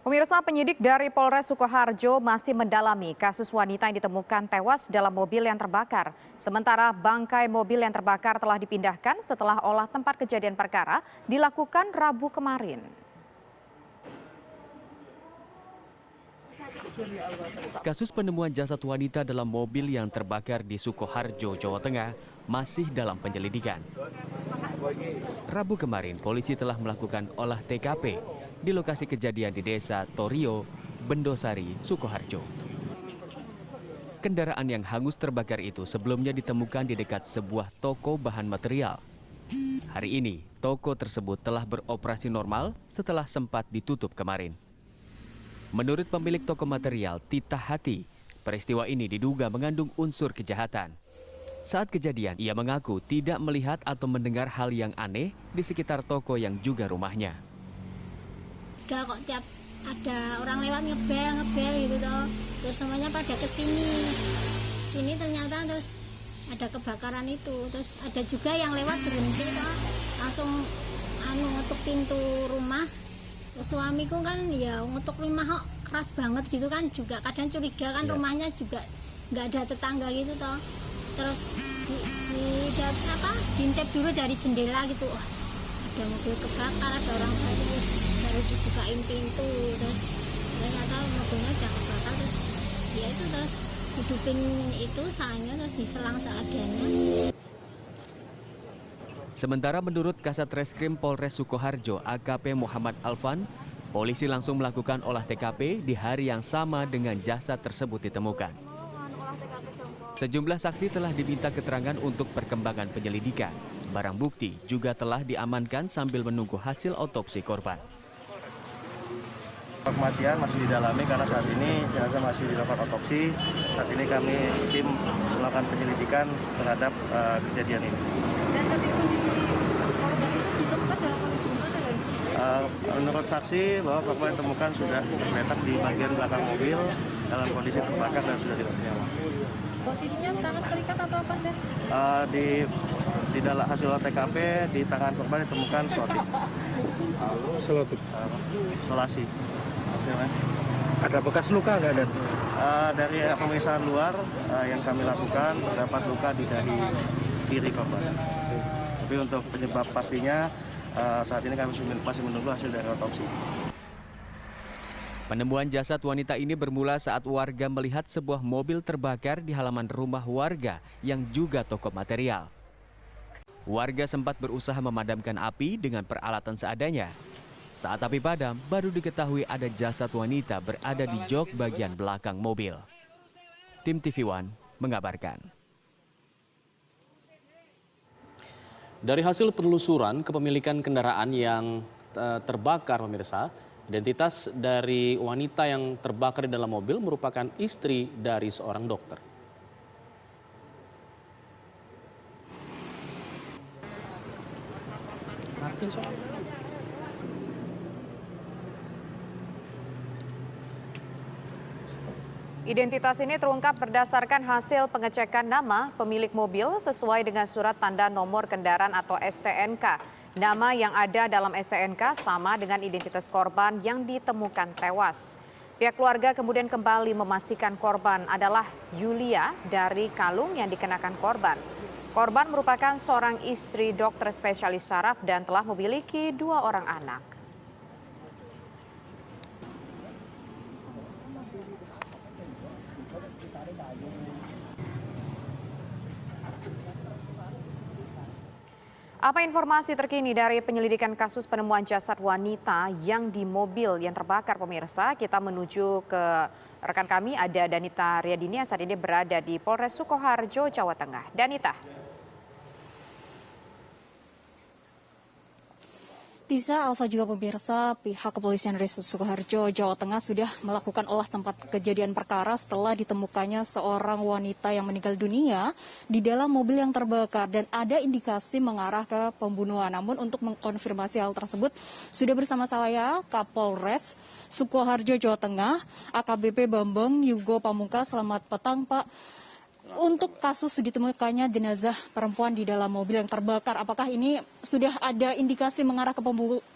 Pemirsa, penyidik dari Polres Sukoharjo masih mendalami kasus wanita yang ditemukan tewas dalam mobil yang terbakar. Sementara bangkai mobil yang terbakar telah dipindahkan setelah olah tempat kejadian perkara dilakukan Rabu kemarin. Kasus penemuan jasad wanita dalam mobil yang terbakar di Sukoharjo, Jawa Tengah masih dalam penyelidikan. Rabu kemarin, polisi telah melakukan olah TKP di lokasi kejadian di Desa Torio, Bendosari, Sukoharjo. Kendaraan yang hangus terbakar itu sebelumnya ditemukan di dekat sebuah toko bahan material. Hari ini, toko tersebut telah beroperasi normal setelah sempat ditutup kemarin. Menurut pemilik toko material, Tita Hati, peristiwa ini diduga mengandung unsur kejahatan. Saat kejadian, ia mengaku tidak melihat atau mendengar hal yang aneh di sekitar toko yang juga rumahnya. Gak kok, tiap ada orang lewat ngebel gitu toh, terus semuanya pada kesini ternyata terus ada kebakaran itu, terus ada juga yang lewat berhenti toh, langsung ngetuk pintu rumah. Terus suamiku kan ya ngetuk rumah kok keras banget gitu kan, juga kadang curiga kan rumahnya juga nggak ada tetangga gitu toh. Terus diintip dulu dari jendela gitu, oh, ada mobil kebakar, ada orang baru dibukain pintu, terus ternyata mobilnya udah kebakar, terus ya itu terus hidupin itu sanya, terus diselang seadanya. Sementara menurut Kasat Reskrim Polres Sukoharjo AKP Muhammad Alvan, polisi langsung melakukan olah TKP di hari yang sama dengan jasad tersebut ditemukan. Sejumlah saksi telah diminta keterangan untuk perkembangan penyelidikan. Barang bukti juga telah diamankan sambil menunggu hasil otopsi korban. Kematian masih didalami karena saat ini jenazah masih dilakukan otopsi. Saat ini kami tim melakukan penyelidikan terhadap kejadian ini. Menurut saksi bahwa korban ditemukan sudah tergeletak di bagian belakang mobil dalam kondisi terbakar dan sudah tidak bernyawa. Posisinya tangan terikat atau apa sih? Di dalam hasil TKP di tangan korban ditemukan selotip. Isolasi. Ada bekas luka nggak ada? Dari pemeriksaan luar yang kami lakukan terdapat luka di dahi kiri korban. Tapi untuk penyebab pastinya saat ini kami masih menunggu hasil dari otopsi. Penemuan jasad wanita ini bermula saat warga melihat sebuah mobil terbakar di halaman rumah warga yang juga toko material. Warga sempat berusaha memadamkan api dengan peralatan seadanya. Saat api padam, baru diketahui ada jasad wanita berada di jok bagian belakang mobil. Tim TV One mengabarkan. Dari hasil penelusuran kepemilikan kendaraan yang terbakar, pemirsa, identitas dari wanita yang terbakar di dalam mobil merupakan istri dari seorang dokter. Identitas ini terungkap berdasarkan hasil pengecekan nama pemilik mobil sesuai dengan surat tanda nomor kendaraan atau STNK. Nama yang ada dalam STNK sama dengan identitas korban yang ditemukan tewas. Pihak keluarga kemudian kembali memastikan korban adalah Yulia dari kalung yang dikenakan korban. Korban merupakan seorang istri dokter spesialis saraf dan telah memiliki 2 orang anak. Apa informasi terkini dari penyelidikan kasus penemuan jasad wanita yang di mobil yang terbakar, pemirsa? Kita menuju ke rekan kami, ada Danita Riyadini yang saat ini berada di Polres Sukoharjo, Jawa Tengah. Danita. Bisa, Alfa juga pemirsa, pihak kepolisian Resort Sukoharjo, Jawa Tengah sudah melakukan olah tempat kejadian perkara setelah ditemukannya seorang wanita yang meninggal dunia di dalam mobil yang terbakar dan ada indikasi mengarah ke pembunuhan. Namun untuk mengkonfirmasi hal tersebut sudah bersama saya Kapolres Sukoharjo, Jawa Tengah, AKBP Bambang Yugo Pamungkas. Selamat petang, Pak. Untuk kasus ditemukannya jenazah perempuan di dalam mobil yang terbakar, apakah ini sudah ada indikasi mengarah ke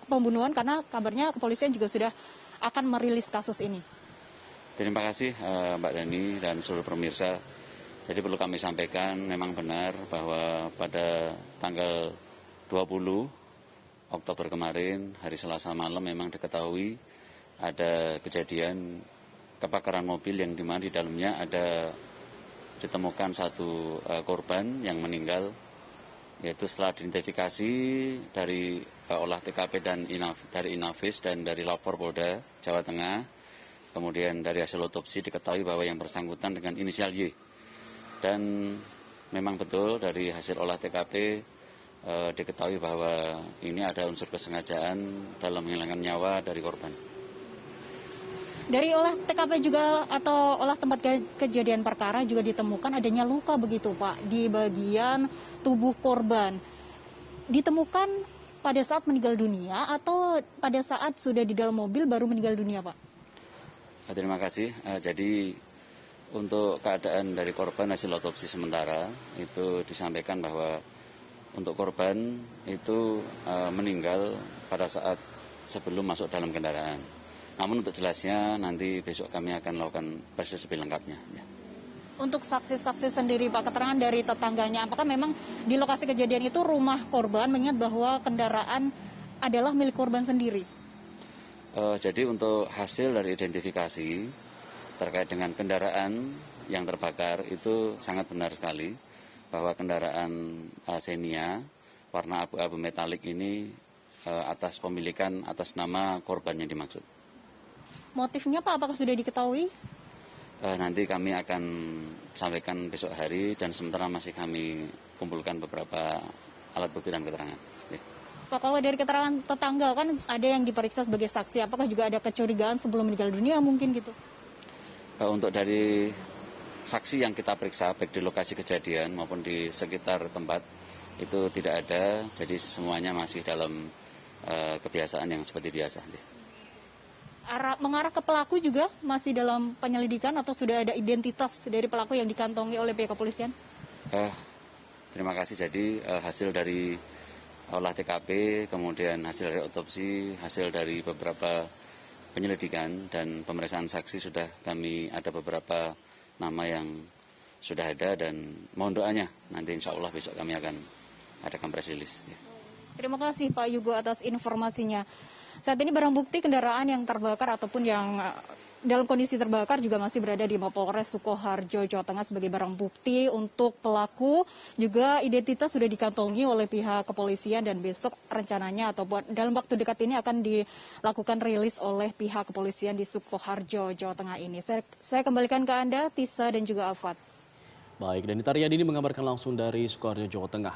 pembunuhan? Karena kabarnya kepolisian juga sudah akan merilis kasus ini? Terima kasih Mbak Dani dan seluruh pemirsa. Jadi perlu kami sampaikan memang benar bahwa pada tanggal 20 Oktober kemarin, hari Selasa malam memang diketahui ada kejadian kebakaran mobil yang di mana di dalamnya ada ditemukan satu korban yang meninggal, yaitu setelah diidentifikasi dari olah TKP dan dari Inavis dan dari Lapor Polda Jawa Tengah, kemudian dari hasil otopsi diketahui bahwa yang bersangkutan dengan inisial Y. Dan memang betul dari hasil olah TKP diketahui bahwa ini ada unsur kesengajaan dalam menghilangkan nyawa dari korban. Dari olah TKP juga atau olah tempat kejadian perkara juga ditemukan adanya luka begitu Pak di bagian tubuh korban. Ditemukan pada saat meninggal dunia atau pada saat sudah di dalam mobil baru meninggal dunia Pak? Terima kasih. Jadi untuk keadaan dari korban hasil otopsi sementara itu disampaikan bahwa untuk korban itu meninggal pada saat sebelum masuk dalam kendaraan. Namun untuk jelasnya nanti besok kami akan melakukan proses lebih lengkapnya. Ya. Untuk saksi-saksi sendiri Pak, keterangan dari tetangganya, apakah memang di lokasi kejadian itu rumah korban, mengingat bahwa kendaraan adalah milik korban sendiri? Jadi untuk hasil dari identifikasi terkait dengan kendaraan yang terbakar itu sangat benar sekali bahwa kendaraan Xenia warna abu-abu metalik ini atas pemilikan atas nama korban yang dimaksud. Motifnya Pak, apakah sudah diketahui? Nanti kami akan sampaikan besok hari dan sementara masih kami kumpulkan beberapa alat bukti dan keterangan. Pak, kalau dari keterangan tetangga kan ada yang diperiksa sebagai saksi, apakah juga ada kecurigaan sebelum meninggal dunia mungkin gitu? Untuk dari saksi yang kita periksa baik di lokasi kejadian maupun di sekitar tempat itu tidak ada, jadi semuanya masih dalam kebiasaan yang seperti biasa. Mengarah ke pelaku juga masih dalam penyelidikan atau sudah ada identitas dari pelaku yang dikantongi oleh pihak kepolisian? Terima kasih. Jadi hasil dari olah TKP, kemudian hasil dari otopsi, hasil dari beberapa penyelidikan dan pemeriksaan saksi sudah kami ada beberapa nama yang sudah ada dan mohon doanya nanti insya Allah besok kami akan adakan press release. Ya. Terima kasih Pak Yugo atas informasinya. Saat ini barang bukti kendaraan yang terbakar ataupun yang dalam kondisi terbakar juga masih berada di Mapolres Sukoharjo, Jawa Tengah sebagai barang bukti untuk pelaku. Juga identitas sudah dikantongi oleh pihak kepolisian dan besok rencananya atau dalam waktu dekat ini akan dilakukan rilis oleh pihak kepolisian di Sukoharjo, Jawa Tengah ini. Saya kembalikan ke Anda, Tisa dan juga Afat. Baik, dan Taryadi ini mengabarkan langsung dari Sukoharjo, Jawa Tengah.